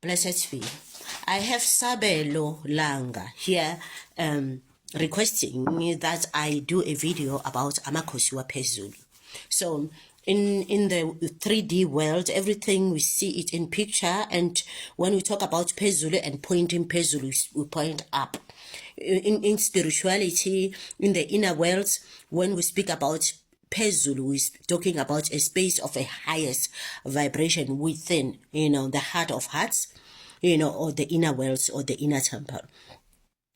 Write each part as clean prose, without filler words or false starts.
Blessed be. I have Sabelo Langa here requesting that I do a video about Amakhosi waPhezulu. So in the 3D world, everything we see it in picture, and when we talk about Phezulu and pointing Phezulu, we point up. In spirituality, in the inner worlds, when we speak about Phezulu is talking about a space of a highest vibration within, the heart of hearts, or the inner worlds or the inner temple.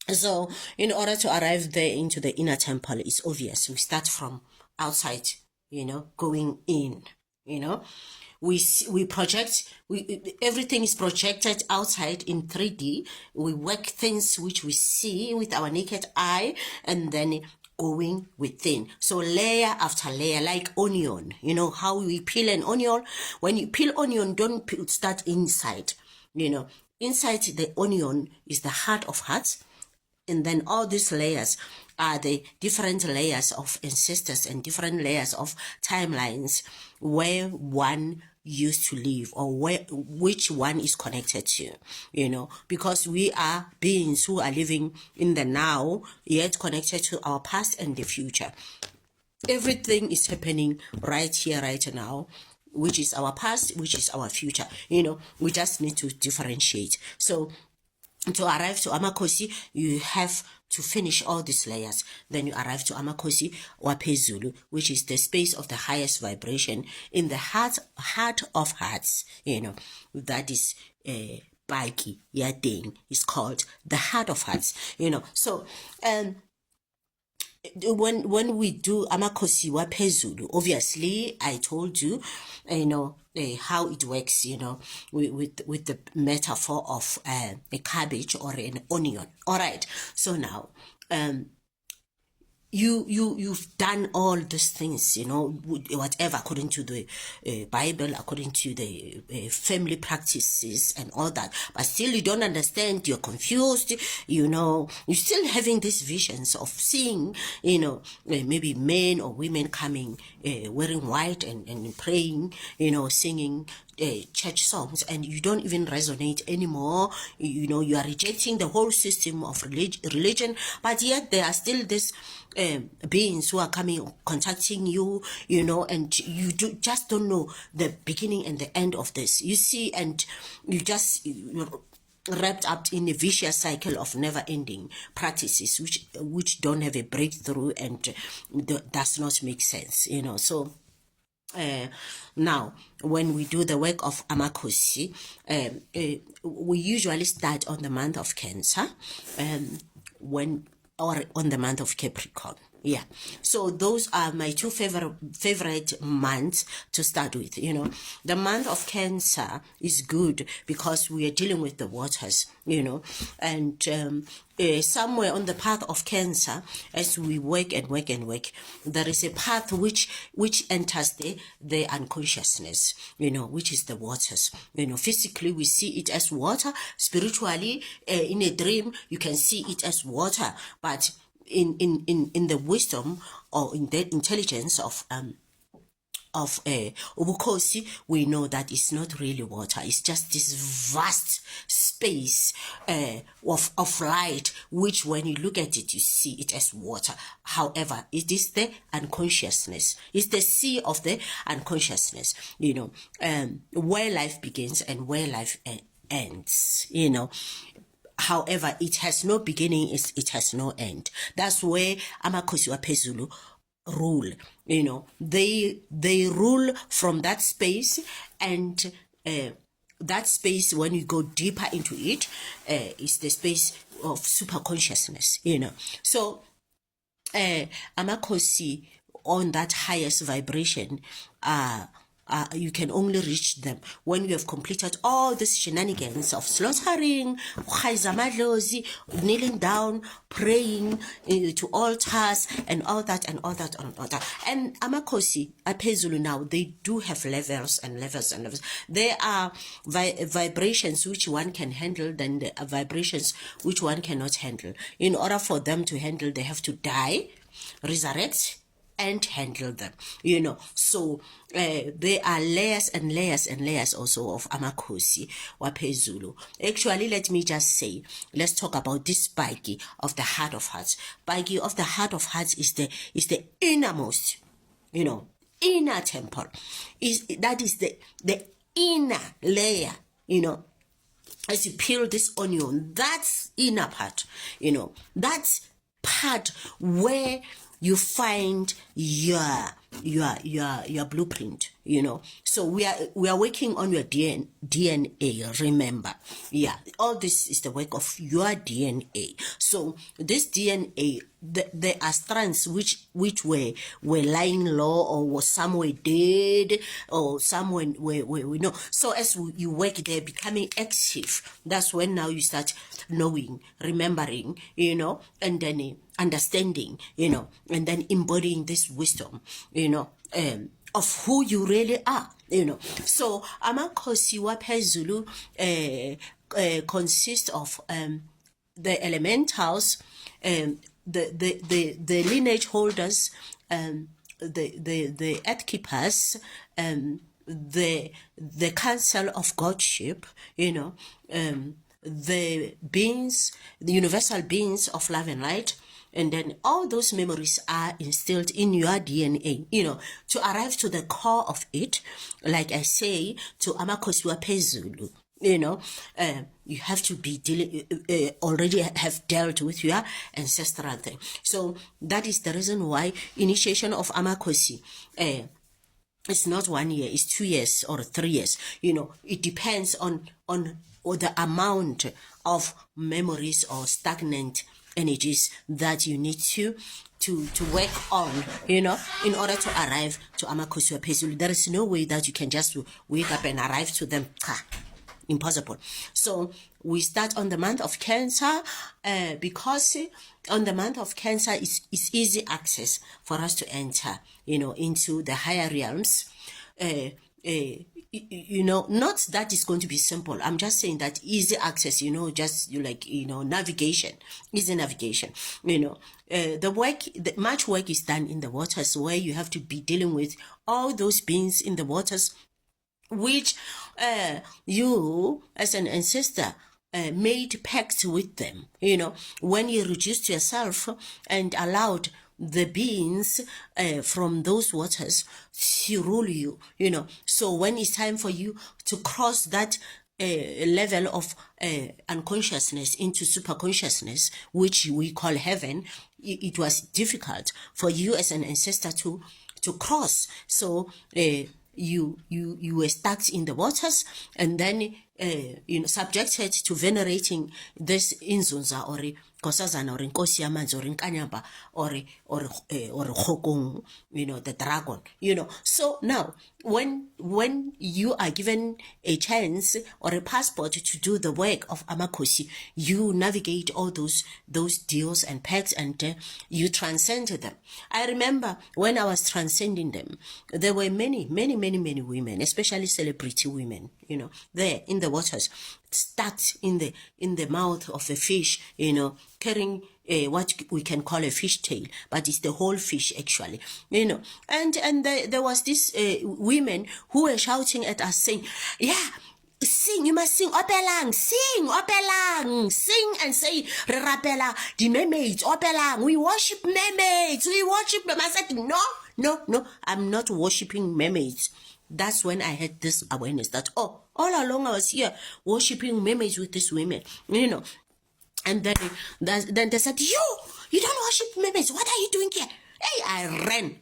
So in order to arrive there into the inner temple, it's obvious. We start from outside, going in, we project, everything is projected outside in 3D. We work things which we see with our naked eye, and then going within. So layer after layer, like onion. How we peel an onion. When you peel onion, don't start inside. Inside the onion is the heart of hearts. And then all these layers are the different layers of ancestors and different layers of timelines where one used to live, or which one is connected to, because we are beings who are living in the now, yet connected to our past and the future. Everything is happening right here, right now, which is our past, which is our future. We just need to differentiate. So to arrive to Amakhosi, you have to finish all these layers. Then you arrive to Amakhosi waPhezulu, which is the space of the highest vibration in the heart of hearts. That is Baki Yading is called the heart of hearts. So when we do Amakhosi waPhezulu, obviously I told you, how it works, with the metaphor of a cabbage or an onion. All right. So now, you've done all these things, whatever, according to the Bible, according to the family practices and all that, but still you don't understand, you're confused, you're still having these visions of seeing, maybe men or women coming, wearing white and praying, singing church songs, and you don't even resonate anymore. You are rejecting the whole system of religion, but yet there are still these beings who are coming, contacting you, and you just don't know the beginning and the end of this. You see, and you're wrapped up in a vicious cycle of never-ending practices, which don't have a breakthrough and does not make sense. So. Now, when we do the work of Amakhosi, we usually start on the month of Cancer, or on the month of Capricorn. Yeah, so those are my two favorite months to start with. The month of Cancer is good because we are dealing with the waters, and somewhere on the path of Cancer, as we work and work and work, there is a path which enters the unconsciousness, which is the waters. Physically we see it as water. Spiritually, in a dream, you can see it as water, but in the wisdom or in the intelligence of Ubukhosi, we know that it's not really water. It's just this vast space of light, which when you look at it, you see it as water. However, it is the unconsciousness. It's the sea of the unconsciousness, where life begins and where life ends, However, it has no beginning, it has no end. That's where Amakhosi waPhezulu rule. They rule from that space, and that space, when you go deeper into it, is the space of super consciousness. So Amakhosi on that highest vibration, you can only reach them when you have completed all these shenanigans of slaughtering, kneeling down, praying to altars, and all that, and all that, and all that. And Amakhosi waPhezulu now, they do have levels and levels and levels. There are vibrations which one can handle, then there are vibrations which one cannot handle. In order for them to handle, they have to die, resurrect, and handle them, So there are layers and layers and layers also of Amakhosi waPhezulu. Actually, let me just say, let's talk about this Bhagi of the heart of hearts. Bhagi of the heart of hearts is the innermost, inner temple. That is the inner layer, as you peel this onion, that's inner part, that's part where you find your blueprint, So we are working on your DNA, remember. Yeah, all this is the work of your DNA. So this DNA, there are strands which were lying low, or was somewhere dead, or somewhere where we know. So as you work, they're becoming active. That's when now you start knowing, remembering, and then understanding, and then embodying this wisdom, of who you really are, So Amakhosi waPhezulu consists of the elementals, the lineage holders, the earth keepers, the council of godship, the beings, the universal beings of love and light. And then all those memories are instilled in your DNA, to arrive to the core of it. Like I say, to Amakhosi waPhezulu, you have to be already have dealt with your ancestral thing. So that is the reason why initiation of Amakhosi, it's not 1 year, it's 2 years or 3 years. It depends on the amount of memories or stagnant energies that you need to work on, in order to arrive to Amakhosi waPhezulu. There is no way that you can just wake up and arrive to them. Impossible. So we start on the month of Cancer, because on the month of Cancer is easy access for us to enter, into the higher realms. Not that it's going to be simple. I'm just saying that easy access, navigation, easy navigation. Much work is done in the waters, where you have to be dealing with all those beings in the waters, which you as an ancestor made pacts with them, when you reduced yourself and allowed the beings from those waters to rule you, So when it's time for you to cross that level of unconsciousness into superconsciousness, which we call heaven, it was difficult for you as an ancestor to cross. So you were stuck in the waters, and then subjected to venerating this inzunza or Nkosazana or Nkosi yamanzi or Nkanyamba or Khokong, the dragon, So now when you are given a chance or a passport to do the work of Amakhosi, you navigate all those deals and pacts, and you transcend them. I remember when I was transcending them, there were many women, especially celebrity women, there in the waters, stuck in the mouth of a fish, carrying what we can call a fish tail, but it's the whole fish actually, and there was this women who were shouting at us saying, yeah, sing, you must sing, Opelang, sing and say, Re rapela the mermaids, Opelang, we worship mermaids, we worship them. I said, no, I'm not worshiping mermaids. That's when I had this awareness that, all along I was here worshiping mermaids with these women, And then they said, you don't worship mermaids. What are you doing here? Hey, I ran.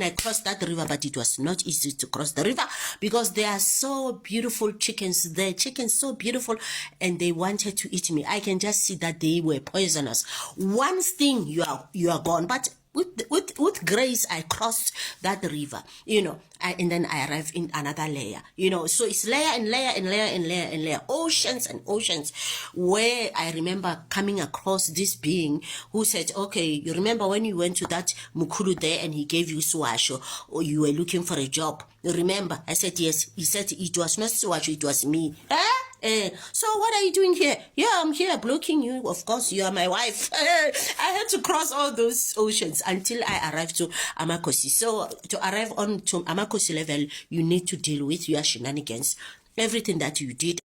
I crossed that river, but it was not easy to cross the river because there are so beautiful chickens there. Chickens so beautiful, and they wanted to eat me. I can just see that they were poisonous. One sting, you are gone. But with grace, I crossed that river, and then I arrived in another layer, so it's layer and layer and layer and layer and layer, oceans and oceans, where I remember coming across this being who said, okay, you remember when you went to that Mukulu there and he gave you swasho, or you were looking for a job? You remember? I said, yes. He said, it was not swasho, it was me. So what are you doing here? Yeah, I'm here blocking you. Of course, you are my wife. I had to cross all those oceans until I arrived to Amakhosi. So to arrive on to Amakhosi level, you need to deal with your shenanigans, everything that you did